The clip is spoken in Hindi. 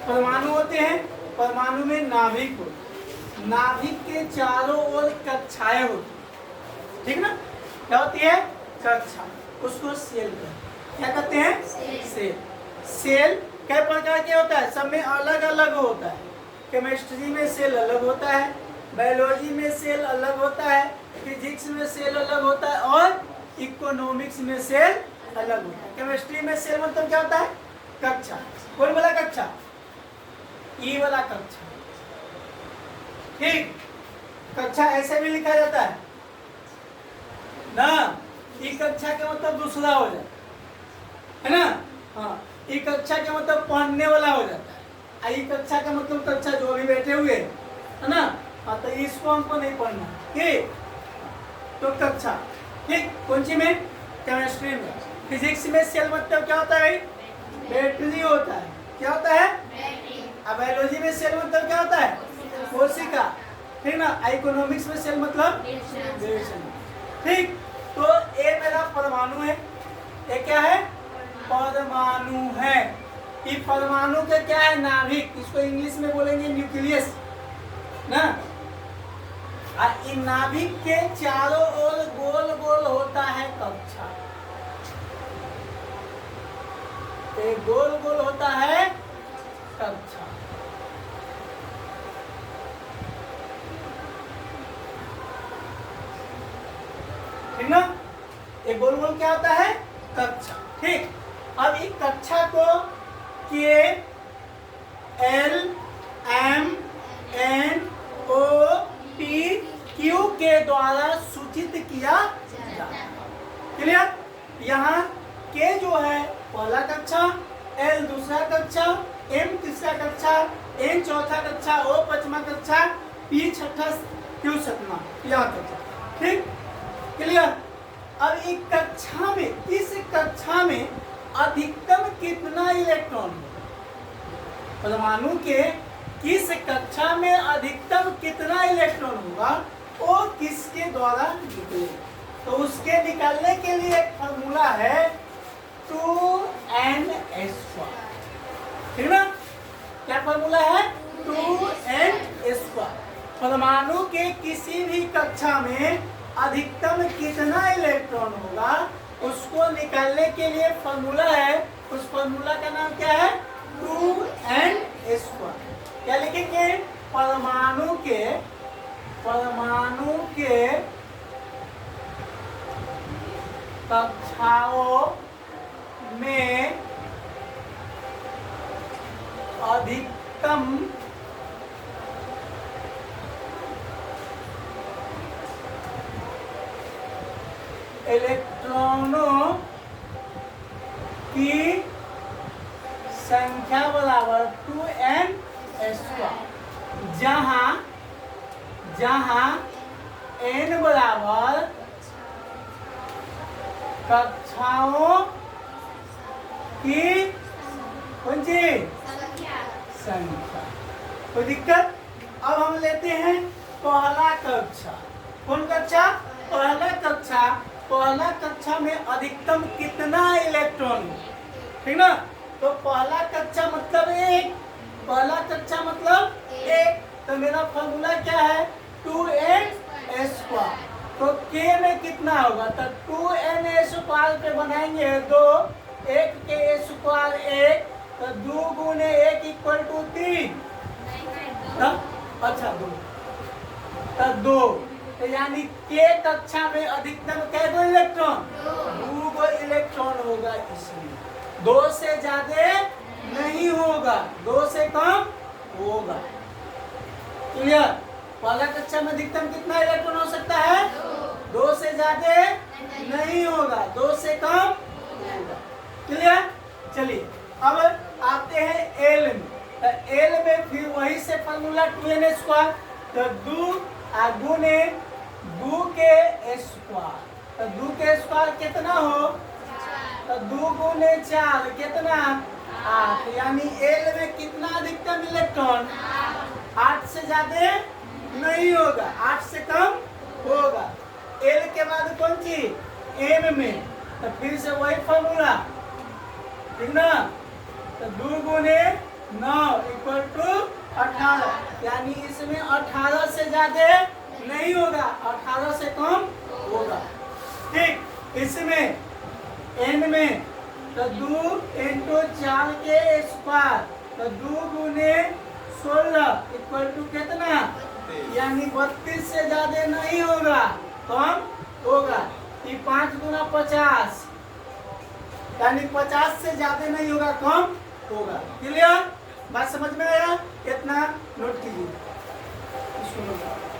परमाणु होते हैं, परमाणु में नाभिक होते, नाभिक के चारों ओर कक्षाएं होती, ठीक ना, क्या होती है कक्षा, उसको सेल कहते हैं। क्या कहते हैं सेल। सेल कई प्रकार के होता है, सब में अलग अलग होता है। केमिस्ट्री में सेल अलग होता है, बायोलॉजी में सेल अलग होता है, फिजिक्स में सेल अलग होता है और इकोनॉमिक्स में सेल अलग होता है। केमिस्ट्री में सेल मतलब क्या होता है कक्षा, कौन वाला कक्षा, ई वाला कक्षा, ठीक। कक्षा ऐसे भी लिखा जाता है ना, ई कक्षा का मतलब दूसरा हो जाता है ना, हाँ, ई कक्षा का मतलब पढ़ने वाला हो जाता है, ई कक्षा का मतलब कक्षा जो भी बैठे हुए है ना, हाँ, तो इसको हमको नहीं पढ़ना, ठीक। तो कक्षा, ठीक, कौन सी में, केमिस्ट्री में। फिजिक्स में सेल मतलब क्या होता है, बैटरी होता है, क्या होता है बैटरी। अब बायोलॉजी में सेल मतलब क्या होता है कोशिका, ठीक ना। इकोनॉमिक्स में सेल मतलब डिवीजन, ठीक। तो ये मेरा परमाणु है, ये क्या है परमाणु है। ये परमाणु का क्या है नाभिक, इसको इंग्लिश में बोलेंगे न्यूक्लियस ना। इन नाभिक के चारों ओर गोल गोल होता है कक्षा, एक गोल गोल होता है कक्षा, ठीक ना। एक गोल गोल क्या होता है कक्षा, ठीक। अब इस कक्षा को K L M N O P Q के द्वारा सूचित किया जाता है, क्लियर। यहाँ के जो है पहला कक्षा, एल दूसरा कक्षा, एम तीसरा कक्षा, एन चौथा कक्षा, ओ पांचवा कक्षा, पी छठा, क्यू सातवां, यह कक्षा, ठीक, क्लियर। अब इस कक्षा में अधिकतम कितना इलेक्ट्रॉन होगा, परमाणु के किस कक्षा में अधिकतम कितना इलेक्ट्रॉन होगा वो किसके द्वारा निकलेगा, तो उसके निकालने के लिए एक फॉर्मूला है 2n², ठीक ना। क्या फॉर्मूला है 2n²। परमाणु के किसी भी कक्षा में अधिकतम कितना इलेक्ट्रॉन होगा उसको निकालने के लिए फॉर्मूला है, उस फॉर्मूला का नाम क्या है 2n²। क्या लिखेंगे परमाणु के कक्षाओं में अधिकतम इलेक्ट्रॉनों की संख्या बराबर 2n², जहां n बराबर कक्षाओं की कौन सी संख्या। कोई दिक्कत। अब हम लेते हैं पहला कक्षा, कौन कक्षा पहला कक्षा। पहला कक्षा में अधिकतम कितना इलेक्ट्रॉन, ठीक ना। तो पहला कक्षा मतलब एक, पहला कक्षा मतलब एक, तो मेरा फॉर्मूला क्या है 2n²। तो k में कितना होगा, तो 2n² पे बनाएंगे 2, 1 के स्क्वायर 1, तो 2 गुने 1 = 3, अच्छा 2, तो 2, तो यानी के कक्षा में अधिकतम कै गो इलेक्ट्रॉन 2 गो इलेक्ट्रॉन होगा, इसमें 2 से ज्यादा नहीं होगा, 2 से कम होगा, क्लियर। पहला कक्षा में अधिकतम कितना इलेक्ट्रॉन हो सकता है 2 से ज्यादा नहीं होगा, 2 से कम होगा, क्लियर। चलिए अब आते हैं एल में, तो एल में फिर वही से फॉर्मूला 2n², तो 2 गुने 2 के स्क्वायर, तो 2 के स्क्वायर कितना हो, तो 2 गुने 4 कितना 8, यानी एल में कितना अधिकतम इलेक्ट्रॉन 8 से ज्यादा नहीं होगा, 8 से कम होगा। एल के बाद कौन सी एम में, तो फिर से वही फॉर्मूला, ठीक ना। तो 2 गुने 9 इक्वल टू 18, यानी इसमें 18 से ज्यादा नहीं होगा, 18 से कम होगा। ठीक, इसमें n में तो 2 इंटू 4 के स्क्वायर, तो 2 गुने 16 इक्वल टू कितना, यानी 32 से ज्यादा नहीं होगा, कम होगा। ये 5 गुना 50, यानी 50 से ज्यादा नहीं होगा, कम होगा। क्लियर, बात समझ में आया? कितना नोट कीजिए इसको।